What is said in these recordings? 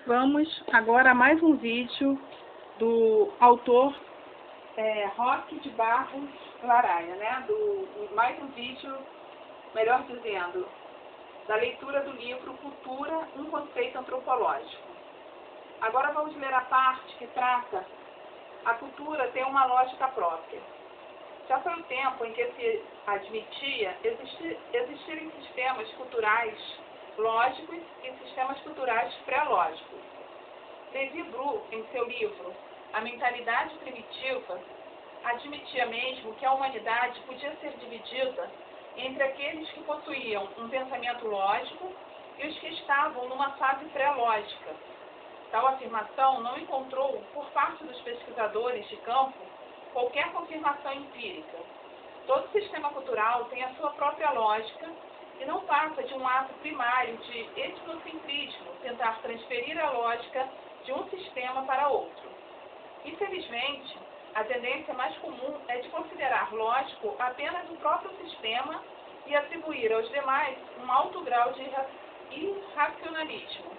Vamos agora a mais um vídeo do autor Roque de Barros Laraia, né? Mais um vídeo, melhor dizendo, da leitura do livro Cultura, um conceito antropológico. Agora vamos ler a parte que trata a cultura tem uma lógica própria. Já foi o tempo em que se admitia existirem sistemas culturais lógicos e sistemas culturais pré-lógicos. Levi Bru, em seu livro A Mentalidade Primitiva, admitia mesmo que a humanidade podia ser dividida entre aqueles que possuíam um pensamento lógico e os que estavam numa fase pré-lógica. Tal afirmação não encontrou, por parte dos pesquisadores de campo, qualquer confirmação empírica. Todo sistema cultural tem a sua própria lógica e não passa de um ato primário de etnocentrismo, tentar transferir a lógica de um sistema para outro. Infelizmente, a tendência mais comum é de considerar lógico apenas o próprio sistema e atribuir aos demais um alto grau de irracionalismo.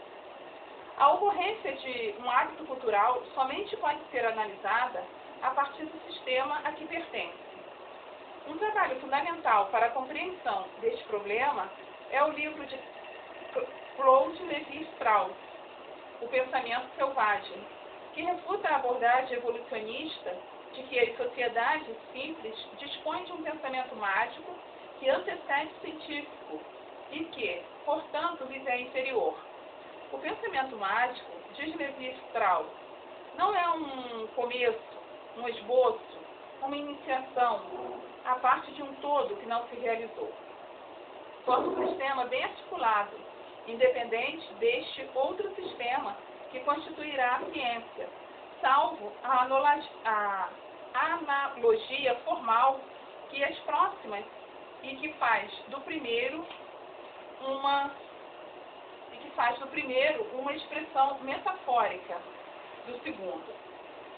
A ocorrência de um hábito cultural somente pode ser analisada a partir do sistema a que pertence. Um trabalho fundamental para a compreensão deste problema é o livro de Claude Lévi-Strauss, O Pensamento Selvagem, que refuta a abordagem evolucionista de que as sociedades simples dispõem de um pensamento mágico que antecede o científico e que, portanto, lhes é inferior. O pensamento mágico, diz Lévi-Strauss, não é um começo, um esboço, uma iniciação, a parte de um todo que não se realizou. Forma um sistema bem articulado, independente deste outro sistema que constituirá a ciência, salvo a analogia formal que as próximas e que faz do primeiro uma expressão metafórica do segundo.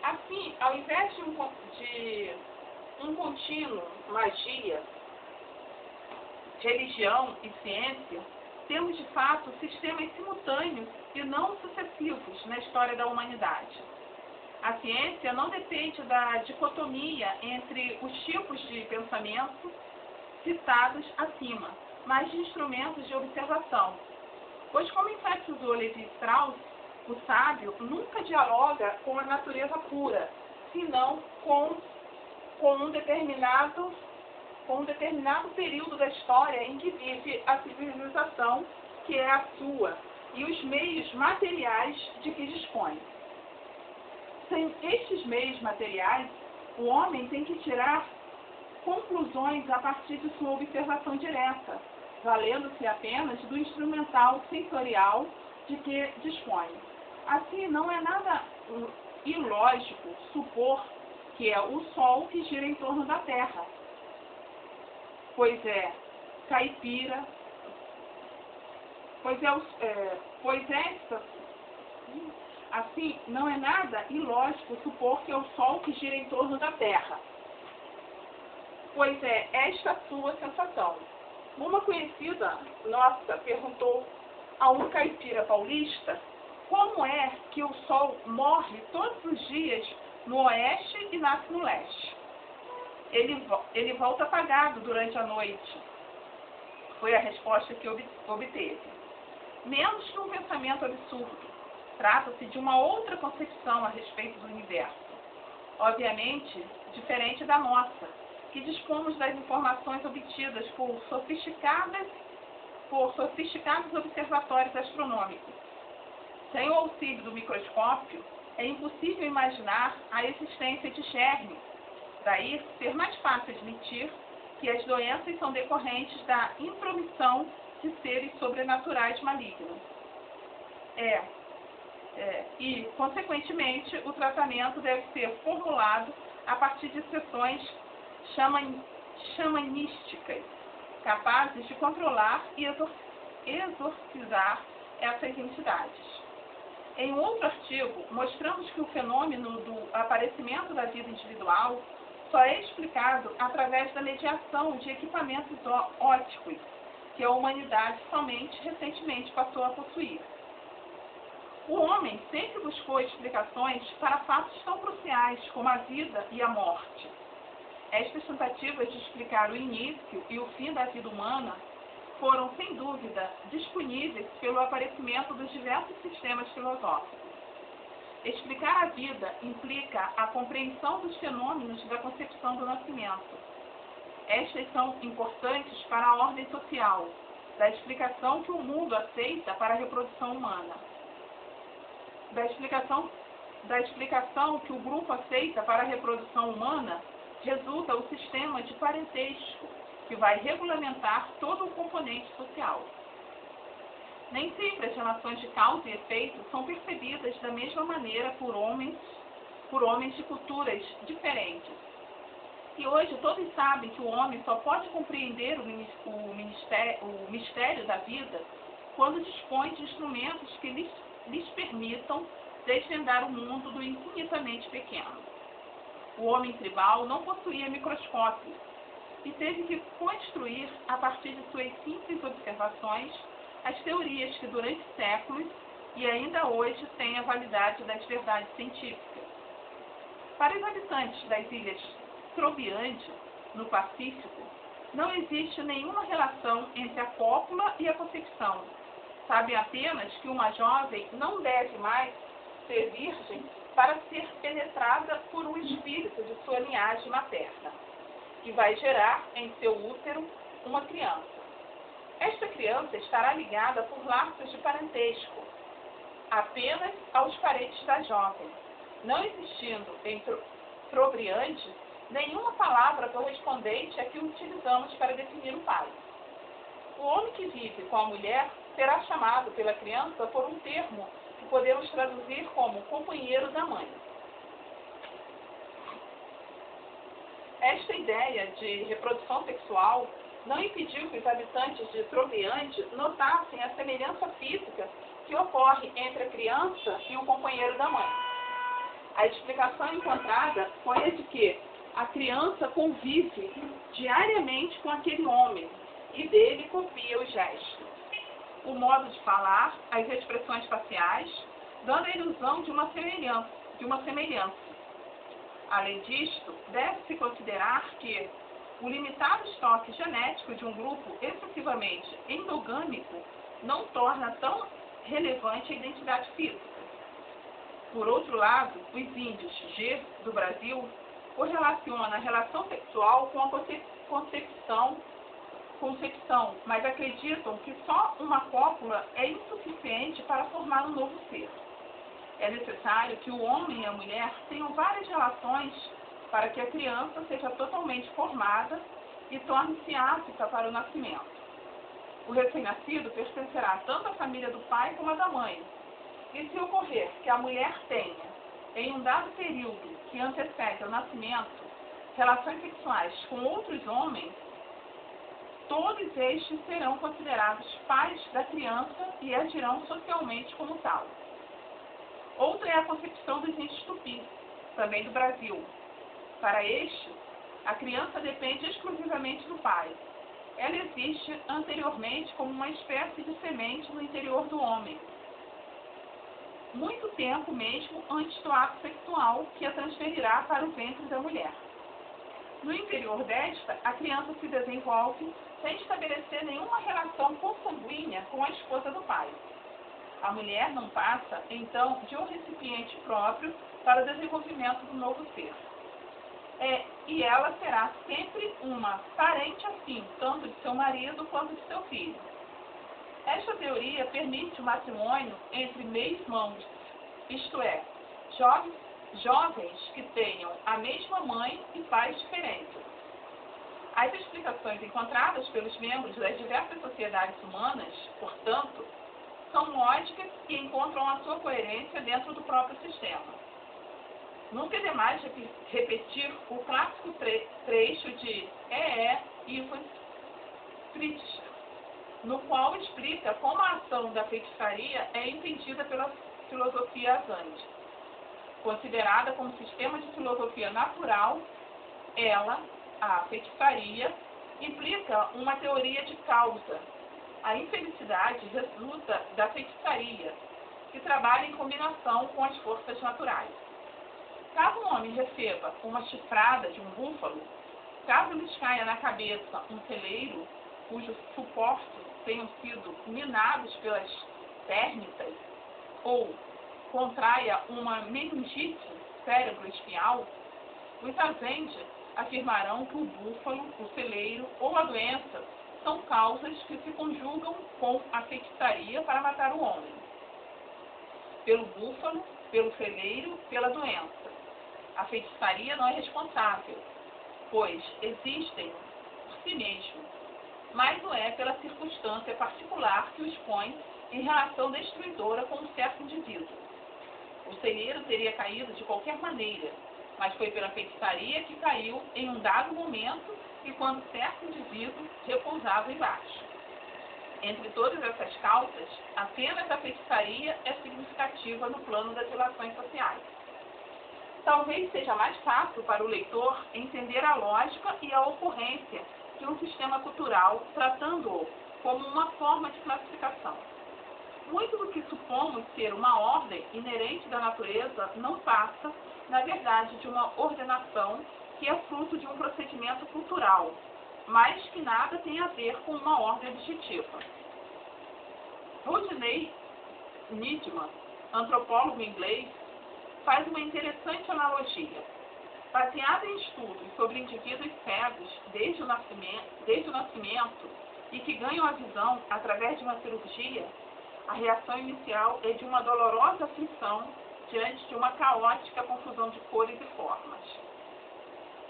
Assim, ao invés de um contínuo magia, religião e ciência, temos de fato sistemas simultâneos e não sucessivos na história da humanidade. A ciência não depende da dicotomia entre os tipos de pensamento citados acima, mas de instrumentos de observação. Pois, como enfatizou Lévi-Strauss, o sábio nunca dialoga com a natureza pura, senão com um determinado período da história em que vive a civilização, que é a sua, e os meios materiais de que dispõe. Sem estes meios materiais, o homem tem que tirar conclusões a partir de sua observação direta, valendo-se apenas do instrumental sensorial de que dispõe. Assim, não é nada ilógico supor que é o Sol que gira em torno da Terra, pois assim, não é nada ilógico supor que é o Sol que gira em torno da Terra, pois é esta sua sensação. Uma conhecida nossa perguntou a um caipira paulista como é que o Sol morre todos os dias no oeste e nasce no leste. Ele volta apagado durante a noite, foi a resposta que obteve. Menos que um pensamento absurdo, trata-se de uma outra concepção a respeito do universo, obviamente diferente da nossa, que dispomos das informações obtidas por sofisticados observatórios astronômicos. Sem o auxílio do microscópio, é impossível imaginar a existência de germes. Daí, ser mais fácil admitir que as doenças são decorrentes da intromissão de seres sobrenaturais malignos. E, consequentemente, o tratamento deve ser formulado a partir de sessões xamanísticas, capazes de controlar e exorcizar essas entidades. Em um outro artigo, mostramos que o fenômeno do aparecimento da vida individual só é explicado através da mediação de equipamentos ópticos, que a humanidade somente recentemente passou a possuir. O homem sempre buscou explicações para fatos tão cruciais como a vida e a morte. Estas tentativas de explicar o início e o fim da vida humana foram, sem dúvida, disponíveis pelo aparecimento dos diversos sistemas filosóficos. Explicar a vida implica a compreensão dos fenômenos da concepção do nascimento. Estas são importantes para a ordem social, da explicação que o mundo aceita para a reprodução humana, da explicação que o grupo aceita para a reprodução humana, resulta o sistema de parentesco, que vai regulamentar todo o componente social. Nem sempre as relações de causa e efeito são percebidas da mesma maneira por homens de culturas diferentes. E hoje todos sabem que o homem só pode compreender o mistério da vida quando dispõe de instrumentos que lhes permitam desvendar o mundo do infinitamente pequeno. O homem tribal não possuía microscópio e teve que construir, a partir de suas simples observações, as teorias que durante séculos e ainda hoje têm a validade das verdades científicas. Para os habitantes das ilhas Trobriand, no Pacífico, não existe nenhuma relação entre a cópula e a concepção. Sabem apenas que uma jovem não deve mais ser virgem para ser penetrada por um espírito de sua linhagem materna, que vai gerar em seu útero uma criança. Esta criança estará ligada por laços de parentesco apenas aos parentes da jovem, não existindo em Trobriand nenhuma palavra correspondente à que utilizamos para definir o pai. O homem que vive com a mulher será chamado pela criança por um termo que podemos traduzir como companheiro da mãe. Esta ideia de reprodução sexual não impediu que os habitantes de Trobriand notassem a semelhança física que ocorre entre a criança e o companheiro da mãe. A explicação encontrada foi a de que a criança convive diariamente com aquele homem e dele copia os gestos, o modo de falar, as expressões faciais, dando a ilusão de uma semelhança. Além disto, deve-se considerar que o limitado estoque genético de um grupo excessivamente endogâmico não torna tão relevante a identidade física. Por outro lado, os índios G do Brasil correlacionam a relação sexual com a concepção, mas acreditam que só uma cópula é insuficiente para formar um novo ser. É necessário que o homem e a mulher tenham várias relações para que a criança seja totalmente formada e torne-se apta para o nascimento. O recém-nascido pertencerá tanto à família do pai como à da mãe. E se ocorrer que a mulher tenha, em um dado período que antecede ao nascimento, relações sexuais com outros homens, todos estes serão considerados pais da criança e agirão socialmente como tal. Outra é a concepção dos índios Tupi, também do Brasil. Para este, a criança depende exclusivamente do pai. Ela existe anteriormente como uma espécie de semente no interior do homem, muito tempo mesmo antes do ato sexual que a transferirá para o ventre da mulher. No interior desta, a criança se desenvolve sem estabelecer nenhuma relação consanguínea com a esposa do pai. A mulher não passa, então, de um recipiente próprio para o desenvolvimento do novo ser. E ela será sempre uma parente afim, tanto de seu marido quanto de seu filho. Esta teoria permite o matrimônio entre meio-irmãos, isto é, jovens que tenham a mesma mãe e pais diferentes. As explicações encontradas pelos membros das diversas sociedades humanas, portanto, são lógicas e encontram a sua coerência dentro do próprio sistema. Nunca é demais repetir o clássico trecho de Ivan Fritsch, no qual explica como a ação da feitiçaria é entendida pela filosofia azande. Considerada como sistema de filosofia natural, a feitiçaria, implica uma teoria de causa. A infelicidade resulta da feitiçaria, que trabalha em combinação com as forças naturais. Caso um homem receba uma chifrada de um búfalo, caso lhes caia na cabeça um celeiro cujos suportes tenham sido minados pelas térmitas, ou contraia uma meningite cérebro-espinhal, os agentes afirmarão que o búfalo, o celeiro ou a doença são causas que se conjugam com a feitiçaria para matar o homem. Pelo búfalo, pelo celeiro, pela doença. A feitiçaria não é responsável, pois existem por si mesmo, mas não é pela circunstância particular que o expõe em relação destruidora com um certo indivíduo. O celeiro teria caído de qualquer maneira, mas foi pela feitiçaria que caiu em um dado momento e quando certo indivíduo repousava embaixo. Entre todas essas causas, apenas a feitiçaria é significativa no plano das relações sociais. Talvez seja mais fácil para o leitor entender a lógica e a ocorrência de um sistema cultural, tratando-o como uma forma de classificação. Muito do que supomos ser uma ordem inerente da natureza não passa, na verdade, de uma ordenação que é fruto de um procedimento cultural, mas que nada tem a ver com uma ordem objetiva. Rodney Nidman, antropólogo inglês, faz uma interessante analogia. Baseada em estudos sobre indivíduos cegos desde o nascimento e que ganham a visão através de uma cirurgia, a reação inicial é de uma dolorosa aflição diante de uma caótica confusão de cores e formas.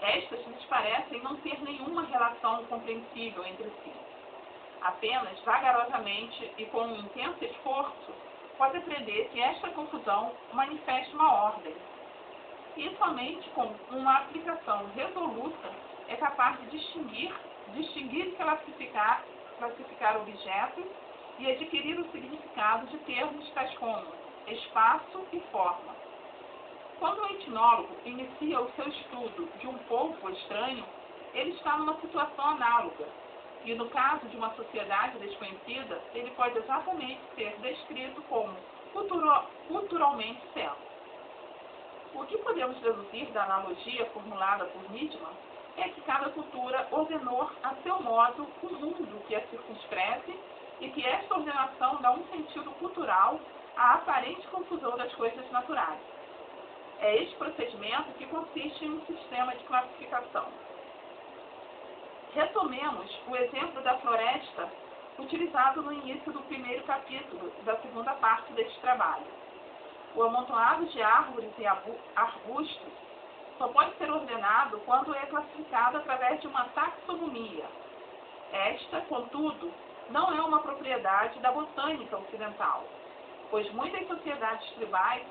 Estas lhes parecem não ter nenhuma relação compreensível entre si. Apenas vagarosamente e com um intenso esforço, pode aprender que esta confusão manifesta uma ordem. E somente com uma aplicação resoluta é capaz de distinguir e classificar objetos e adquirir o significado de termos tais como espaço e forma. Quando o etnólogo inicia o seu estudo de um povo estranho, ele está numa situação análoga, e no caso de uma sociedade desconhecida, ele pode exatamente ser descrito como culturalmente cego. O que podemos deduzir da analogia formulada por Nidman é que cada cultura ordenou a seu modo o mundo que a circunscreve e que esta ordenação dá um sentido cultural à aparente confusão das coisas naturais. É este procedimento que consiste em um sistema de classificação. Retomemos o exemplo da floresta utilizado no início do primeiro capítulo da segunda parte deste trabalho. O amontoado de árvores e arbustos só pode ser ordenado quando é classificado através de uma taxonomia. Esta, contudo, não é uma propriedade da botânica ocidental, pois muitas sociedades tribais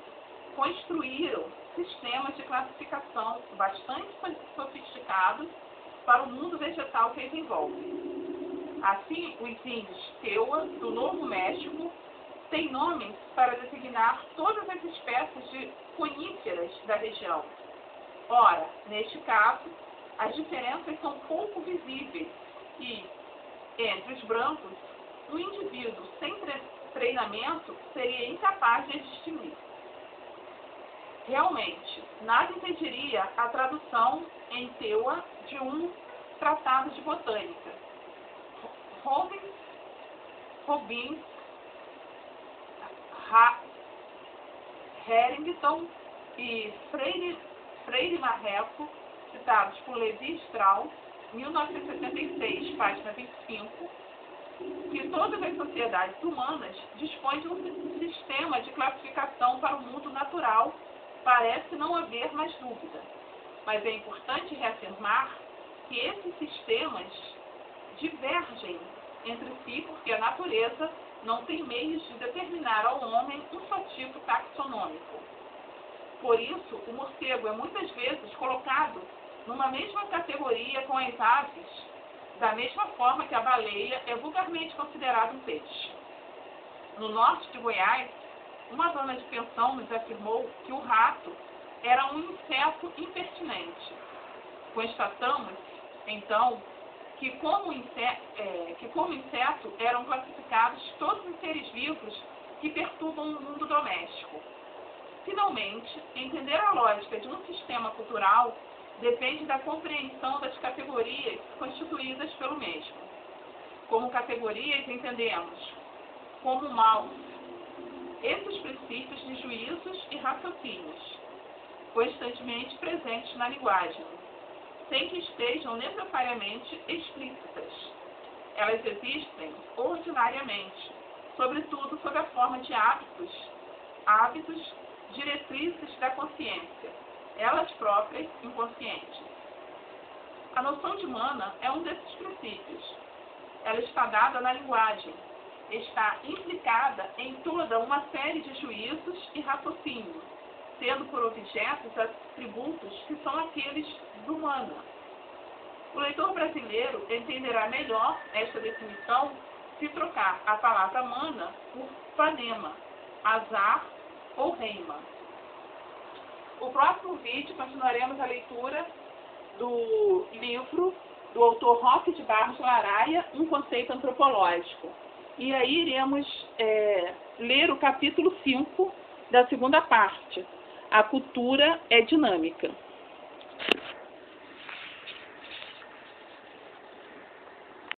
construíram sistemas de classificação bastante sofisticados para o mundo vegetal que as envolve. Assim, os índios Tewa, do Novo México, têm nomes para designar todas as espécies de coníferas da região. Ora, neste caso, as diferenças são pouco visíveis e, entre os brancos, um indivíduo sem treinamento seria incapaz de distinguir. Realmente, nada impediria a tradução em Tewa de um tratado de botânica. Robbins, Harrington e Freire Marreco, citados por Levi Strauss, 1966, página 25, que todas as sociedades humanas dispõem de um sistema de classificação para o mundo natural, parece não haver mais dúvida. Mas é importante reafirmar que esses sistemas divergem entre si porque a natureza não tem meios de determinar ao homem um só tipo taxonômico. Por isso, o morcego é muitas vezes colocado numa mesma categoria com as aves, da mesma forma que a baleia é vulgarmente considerada um peixe. No norte de Goiás, uma dona de pensão nos afirmou que o rato era um inseto impertinente. Constatamos, então, que como inseto eram classificados todos os seres vivos que perturbam o mundo doméstico. Finalmente, entender a lógica de um sistema cultural depende da compreensão das categorias constituídas pelo mesmo. Como categorias entendemos como mal esses princípios de juízos e raciocínios, constantemente presentes na linguagem, sem que estejam necessariamente explícitas. Elas existem ordinariamente, sobretudo sob a forma de hábitos, diretrizes da consciência, elas próprias inconscientes. A noção de mana é um desses princípios. Ela está dada na linguagem, está implicada em toda uma série de juízos e raciocínios, tendo por objetos atributos que são aqueles do mana. O leitor brasileiro entenderá melhor esta definição se trocar a palavra mana por panema, azar ou reima. No próximo vídeo continuaremos a leitura do livro do autor Roque de Barros Laraia, Um Conceito Antropológico. E aí iremos ler o capítulo 5 da segunda parte. A cultura é dinâmica.